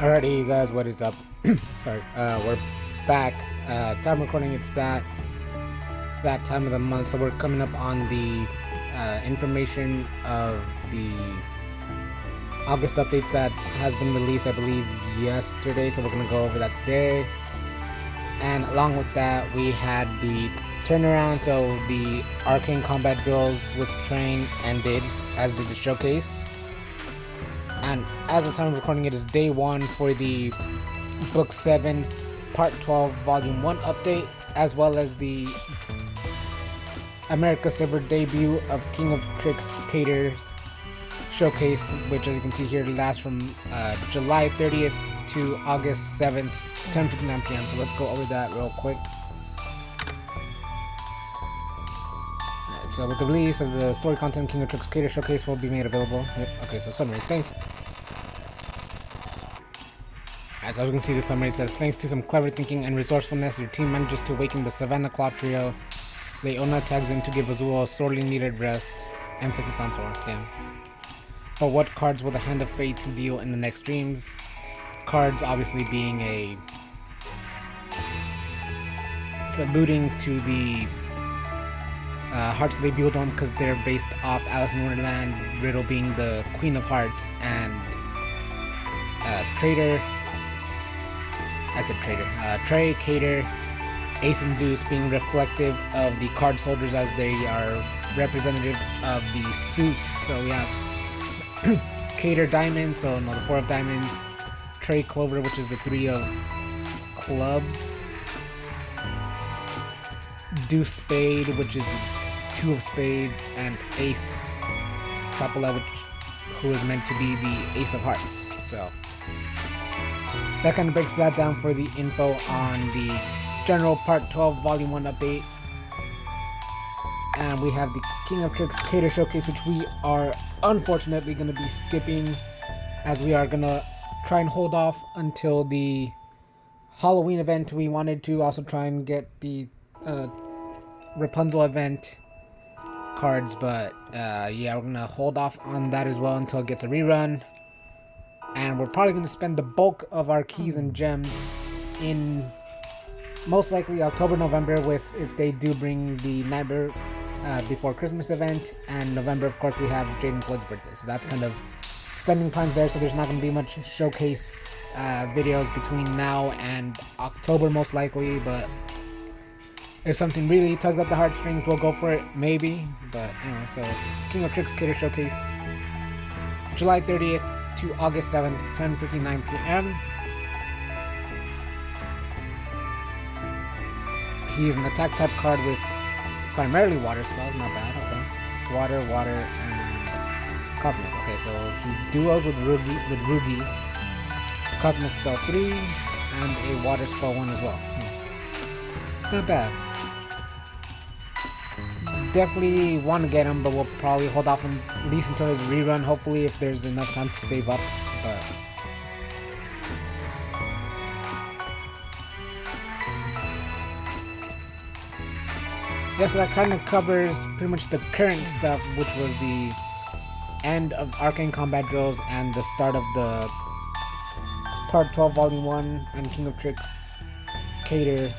Alrighty, you guys, what is up? Sorry, we're back. Time recording, it's that time of the month, so we're coming up on the information of the August updates that has been released, I believe, yesterday, so we're going to go over that today. And along with that, we had the turnaround, so the arcane combat drills with Trey ended, as did the showcase. And as of time of recording, it is day 1 for the Book 7, Part 12, Volume 1 update, as well as the America server debut of King of Tricks Cater's showcase, which, as you can see here, lasts from July 30th to August 7th, 10:59 p.m. So let's go over that real quick. So with the release of the story content, King of Tricks Cater showcase will be made available. Okay, so summary. Thanks. As you can see, the summary says, thanks to some clever thinking and resourcefulness, your team manages to awaken the Savannah Claw trio. Leona tags in to give Azul a sorely needed rest. Emphasis on sword. Damn. But what cards will the Hand of Fate deal in the next streams? Cards obviously being it's alluding to the Hearts of the Dome, because they're based off Alice in Wonderland, Riddle being the Queen of Hearts, and Trey, Cater, Ace and Deuce being reflective of the card soldiers as they are representative of the suits. So we have Cater Diamond, so no, the 4 of Diamonds, Trey Clover, which is the 3 of Clubs, Deuce Spade, which is the 2 of Spades, and Ace Trapala, who is meant to be the Ace of Hearts. So that kind of breaks that down for the info on the general Part 12 Volume 1 update. And we have the King of Tricks Cater Showcase, which we are unfortunately going to be skipping, as we are going to try and hold off until the Halloween event. We wanted to also try and get the Rapunzel event cards, but yeah, we're going to hold off on that as well until it gets a rerun. And we're probably going to spend the bulk of our keys and gems in most likely October, November, with if they do bring the Nightmare Before Christmas event. And November, of course, we have Jaden Floyd's birthday. So that's kind of spending plans there. So there's not going to be much showcase videos between now and October, most likely. But if something really tugs at the heartstrings, we'll go for it, maybe. But anyway, so King of Tricks Cater Showcase, July 30th. To August 7th, 10:59 p.m. He is an attack type card with primarily water spells, not bad, okay. Water, and Cosmic. Okay, so he duos with Rugi, Cosmic spell 3, and a water spell 1 as well. It's not bad. Definitely want to get him, but we'll probably hold off at least until his rerun, hopefully, if there's enough time to save up. But yeah, so that kind of covers pretty much the current stuff, which was the end of Arcane Combat Drills and the start of the Part 12 Volume 1 and King of Tricks Cater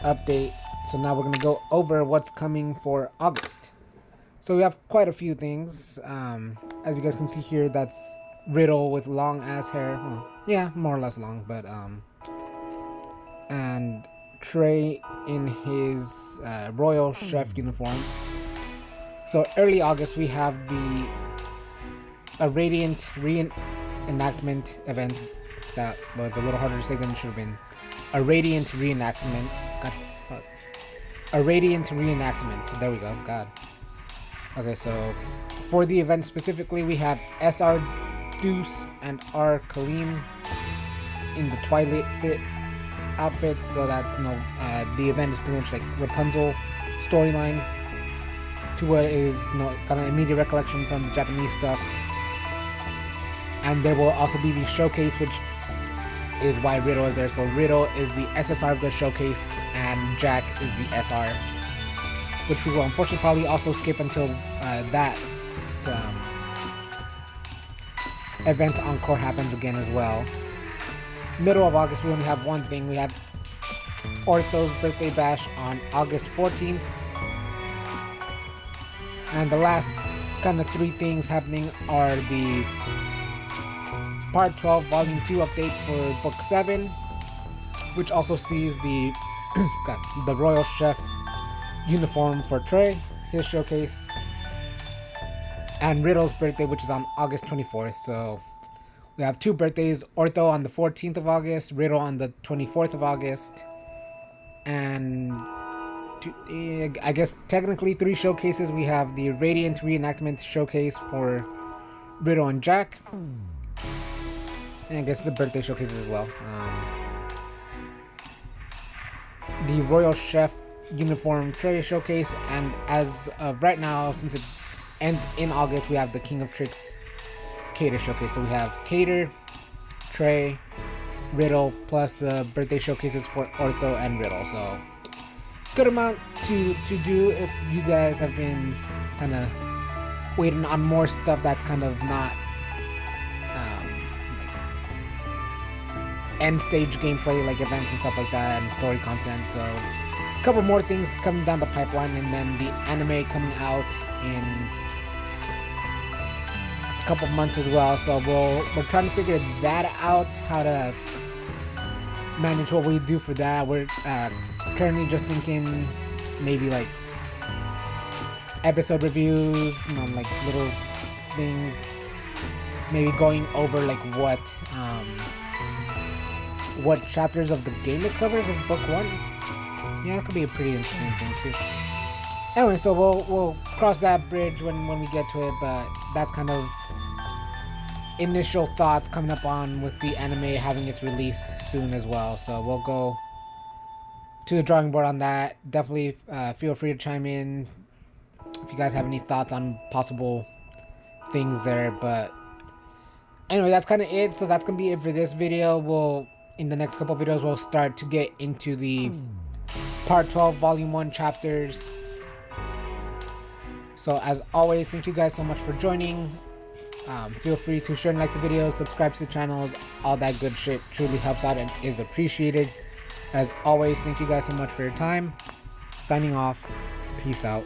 update. So now we're going to go over what's coming for August. So we have quite a few things. As you guys can see here, that's Riddle with long ass hair. Well, yeah, more or less long, but and Trey in his royal chef uniform. So early August we have a Radiant Reenactment event. That was a little harder to say than it should have been. A Radiant Reenactment. A Radiant Reenactment. There we go. God. Okay, so for the event specifically, we have SR Deuce and R Kaleem in the Twilight fit outfits. So that's the event is pretty much like Rapunzel storyline to what is kind of immediate recollection from the Japanese stuff. And there will also be the showcase, which is why Riddle is there. So Riddle is the SSR of the showcase, and Jack is the SR, which we will unfortunately probably also skip until that event encore happens again as well. middle of August, we only have one thing. We have Ortho's birthday bash on August 14th. And the last kind of 3 things happening are the Part 12 Volume 2 update for Book 7, which also sees the the Royal Chef uniform for Trey, his showcase, and Riddle's birthday, which is on August 24th. So we have 2 birthdays, Ortho on the 14th of August, Riddle on the 24th of August, and I guess technically 3 showcases. We have the Radiant Reenactment showcase for Riddle and Jack, and I guess the birthday showcases as well. The Royal Chef uniform Trey showcase, and as of right now, since it ends in August, we have the King of Tricks Cater showcase. So we have Cater, Trey, Riddle, plus the birthday showcases for Ortho and Riddle. So good amount to do if you guys have been kind of waiting on more stuff that's kind of not end stage gameplay, like events and stuff like that, and story content. So a couple more things coming down the pipeline, and then the anime coming out in a couple months as well. So we're trying to figure that out, how to manage what we do for that. We're currently just thinking maybe like episode reviews, you know, like little things, maybe going over like what chapters of the game it covers of book 1. Yeah, that could be a pretty interesting thing too. Anyway, so we'll cross that bridge when we get to it, but that's kind of initial thoughts coming up on with the anime having its release soon as well. So we'll go to the drawing board on that. Definitely feel free to chime in if you guys have any thoughts on possible things there. But anyway, that's kind of it. So that's gonna be it for this video. In the next couple videos, we'll start to get into the Part 12 Volume 1 chapters. So as always, thank you guys so much for joining. Feel free to share and like the videos, subscribe to the channels, all that good shit truly helps out and is appreciated. As always, thank you guys so much for your time. Signing off. Peace out.